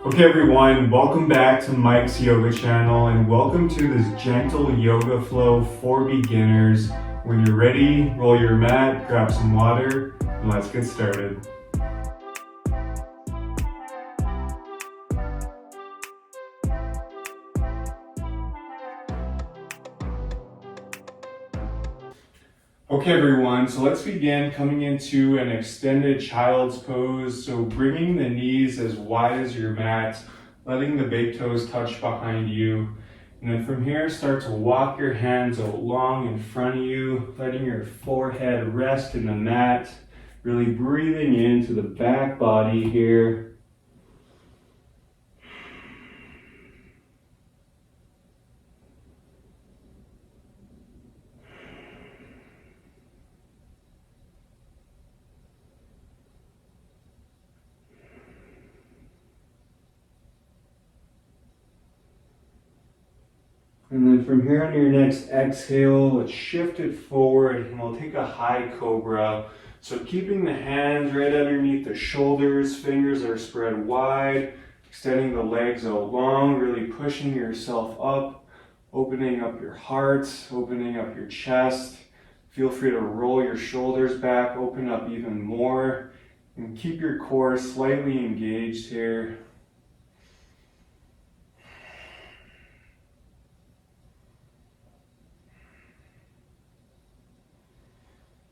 Okay everyone, welcome back to Mike's Yoga channel and welcome to this gentle yoga flow for beginners. When you're ready, roll your mat, grab some water, and let's get started. Okay everyone, so let's begin coming into an extended child's pose. So bringing the knees as wide as your mat, letting the big toes touch behind you. And then from here, start to walk your hands out long in front of you, letting your forehead rest in the mat, really breathing into the back body here. And then from here on your next exhale, let's shift it forward and we'll take a high cobra. So keeping the hands right underneath the shoulders, fingers are spread wide, extending the legs out long, really pushing yourself up, opening up your heart, opening up your chest. Feel free to roll your shoulders back, open up even more, and keep your core slightly engaged here.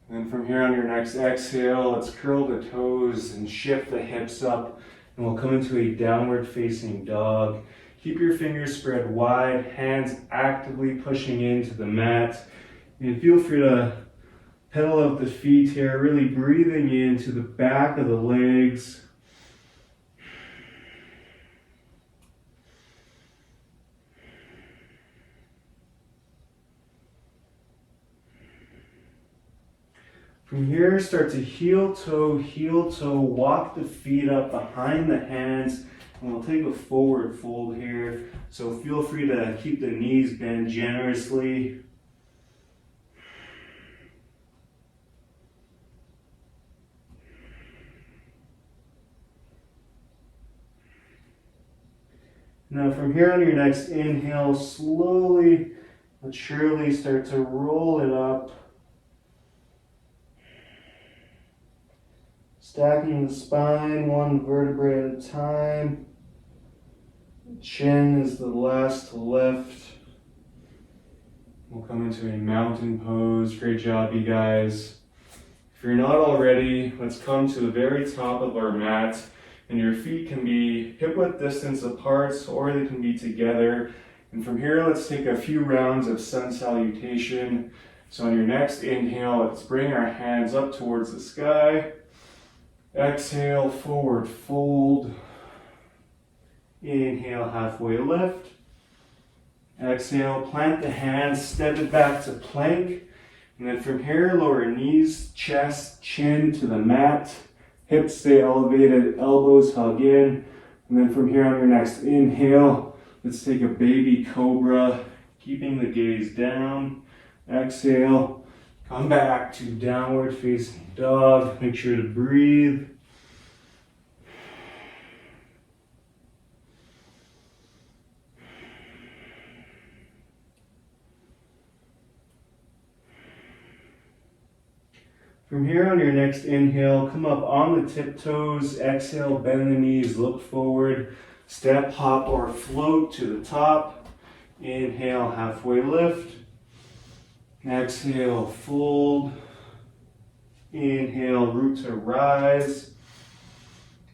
And from here on your next exhale, let's curl the toes and shift the hips up. And we'll come into a downward facing dog. Keep your fingers spread wide, hands actively pushing into the mat. And feel free to pedal out the feet here, really breathing into the back of the legs. From here, start to heel toe, walk the feet up behind the hands, and we'll take a forward fold here. So feel free to keep the knees bent generously. Now from here on your next inhale, slowly but surely start to roll it up. Stacking the spine one vertebrae at a time. Chin is the last to lift. We'll come into a mountain pose. Great job, you guys. If you're not already, let's come to the very top of our mat. And your feet can be hip-width distance apart or they can be together. And from here, let's take a few rounds of sun salutation. So on your next inhale, let's bring our hands up towards the sky. Exhale, forward fold. Inhale, halfway lift. Exhale, plant the hands, step it back to plank. And then from here, lower knees, chest, chin to the mat. Hips stay elevated, elbows hug in. And then from here on your next inhale, let's take a baby cobra, keeping the gaze down. Exhale, come back to downward facing dog. Make sure to breathe. From here on your next inhale, come up on the tiptoes. Exhale, bend the knees, look forward. Step, hop, or float to the top. Inhale, halfway lift. Exhale, fold. Inhale, root to rise.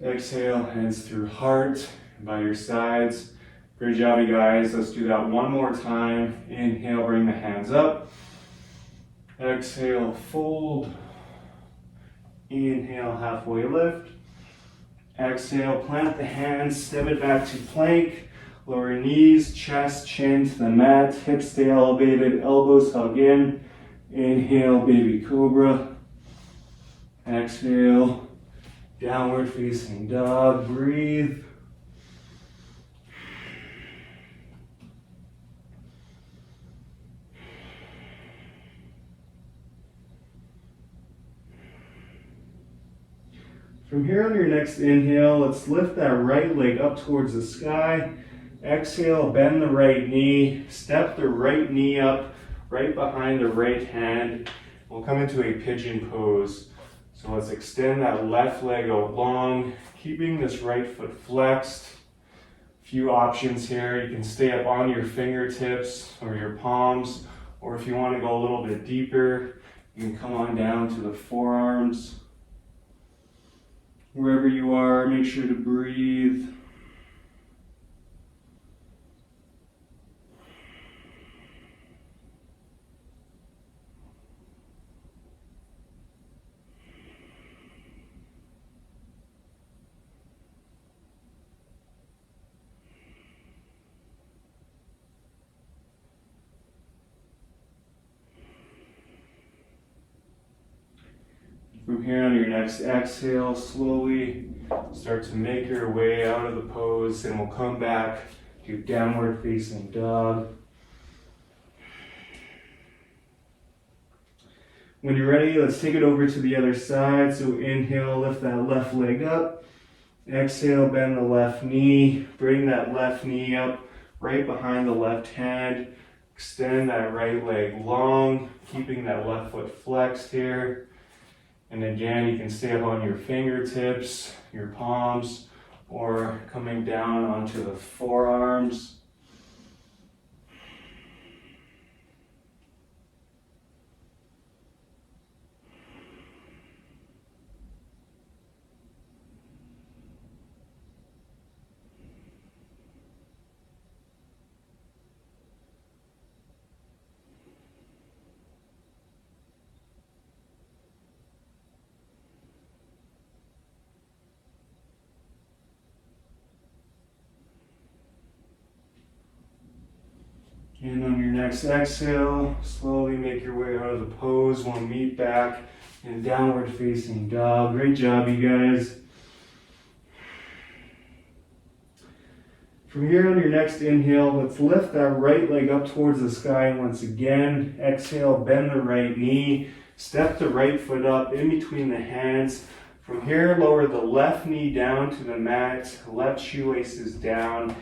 Exhale, hands through heart by your sides. Great job, you guys. Let's do that one more time. Inhale, bring the hands up. Exhale, fold. Inhale, halfway lift. Exhale, plant the hands, step it back to plank. Lower knees, chest, chin to the mat. Hips stay elevated, elbows hug in. Inhale, baby cobra. Exhale, downward facing dog. Breathe. From here on your next inhale, let's lift that right leg up towards the sky. Exhale, bend the right knee, step the right knee up right behind the right hand. We'll come into a pigeon pose. So let's extend that left leg out long, keeping this right foot flexed. Few options here. You can stay up on your fingertips or your palms, or if you want to go a little bit deeper, you can come on down to the forearms. Wherever you are, make sure to breathe. From here on your next exhale, slowly start to make your way out of the pose, and we'll come back to downward facing dog. When you're ready, let's take it over to the other side. So inhale, lift that left leg up. Exhale, bend the left knee. Bring that left knee up right behind the left hand. Extend that right leg long, keeping that left foot flexed here. And again, you can stay up on your fingertips, your palms, or coming down onto the forearms. And on your next exhale, slowly make your way out of the pose. We'll meet back in downward facing dog. Great job, you guys. From here on your next inhale, let's lift that right leg up towards the sky once again. Exhale, bend the right knee. Step the right foot up in between the hands. From here, lower the left knee down to the mat. Left shoelace is down.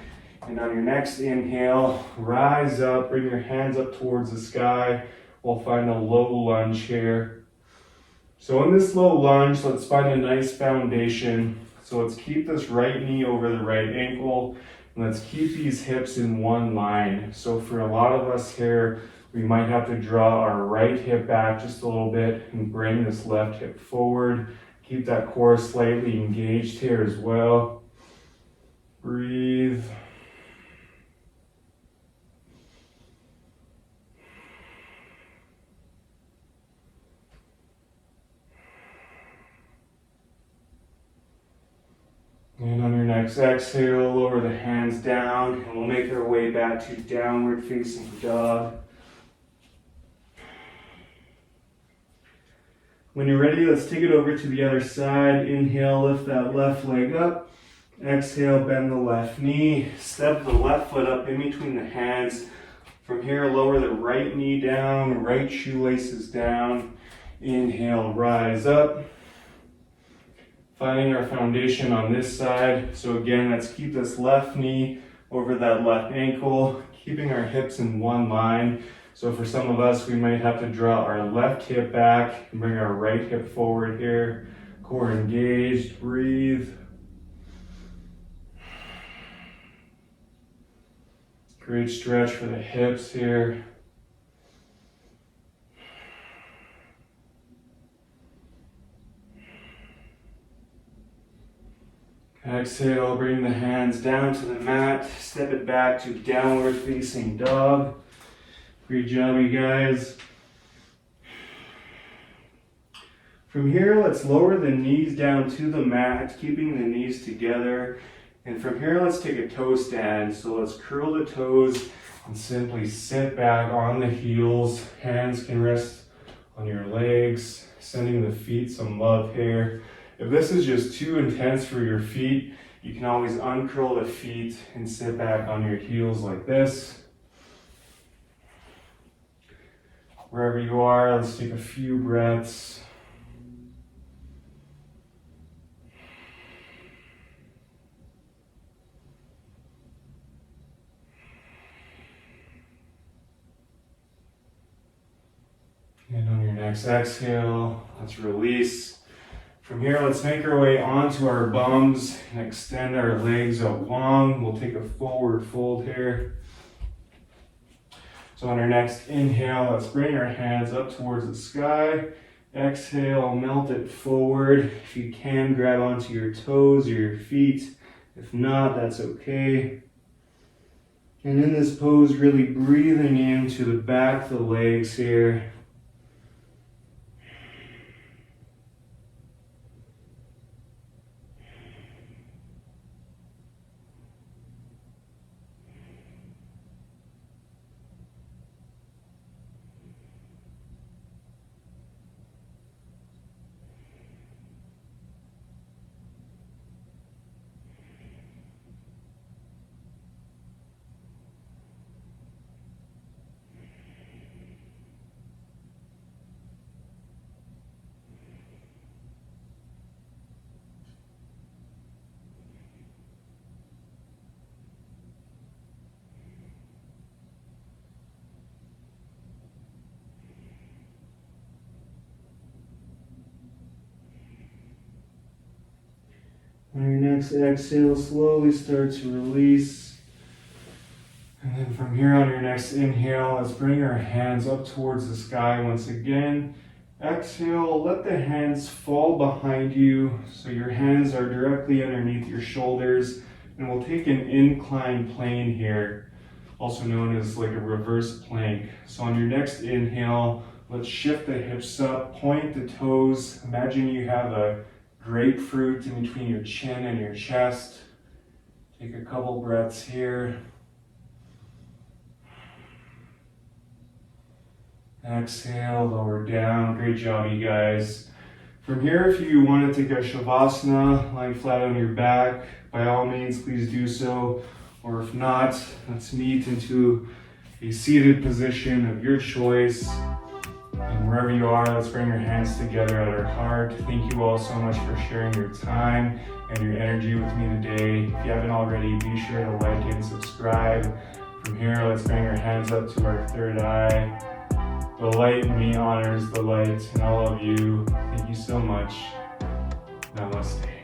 And on your next inhale, rise up, bring your hands up towards the sky. We'll find a low lunge here. So in this low lunge, let's find a nice foundation. So let's keep this right knee over the right ankle. And let's keep these hips in one line. So for a lot of us here, we might have to draw our right hip back just a little bit and bring this left hip forward. Keep that core slightly engaged here as well. Breathe. And on your next exhale, lower the hands down, and we'll make our way back to downward facing dog. When you're ready, let's take it over to the other side. Inhale, lift that left leg up. Exhale, bend the left knee. Step the left foot up in between the hands. From here, lower the right knee down, right shoelaces down. Inhale, rise up. Finding our foundation on this side. So again, let's keep this left knee over that left ankle, keeping our hips in one line. So for some of us, we might have to draw our left hip back and bring our right hip forward here. Core engaged, breathe. Great stretch for the hips here. Exhale, bring the hands down to the mat, step it back to downward facing dog. Great job, you guys. From here, let's lower the knees down to the mat, keeping the knees together. And from here, let's take a toe stand. So let's curl the toes and simply sit back on the heels. Hands can rest on your legs, sending the feet some love here. If this is just too intense for your feet, you can always uncurl the feet and sit back on your heels like this. Wherever you are, let's take a few breaths. next exhale, let's release. From here, let's make our way onto our bums and extend our legs out long. We'll take a forward fold here. So on our next inhale, let's bring our hands up towards the sky. Exhale, melt it forward. If you can, grab onto your toes or your feet. If not, that's okay. And in this pose, really breathing into the back of the legs here. On your next exhale, slowly start to release. And then from here on your next inhale, let's bring our hands up towards the sky once again. Exhale, let the hands fall behind you so your hands are directly underneath your shoulders. And we'll take an inclined plane here, also known as like a reverse plank. So on your next inhale, let's shift the hips up, point the toes. Imagine you have a grapefruit in between your chin and your chest. Take a couple breaths here. Exhale, lower down. Great job, you guys. From here, if you want to take a shavasana, lying flat on your back, by all means, please do so. Or if not, let's meet into a seated position of your choice. And wherever you are, let's bring your hands together at our heart. Thank you all so much for sharing your time and your energy with me today. If you haven't already, be sure to like and subscribe. From here, let's bring our hands up to our third eye. The light in me honors the light in all of you. Thank you so much. Namaste.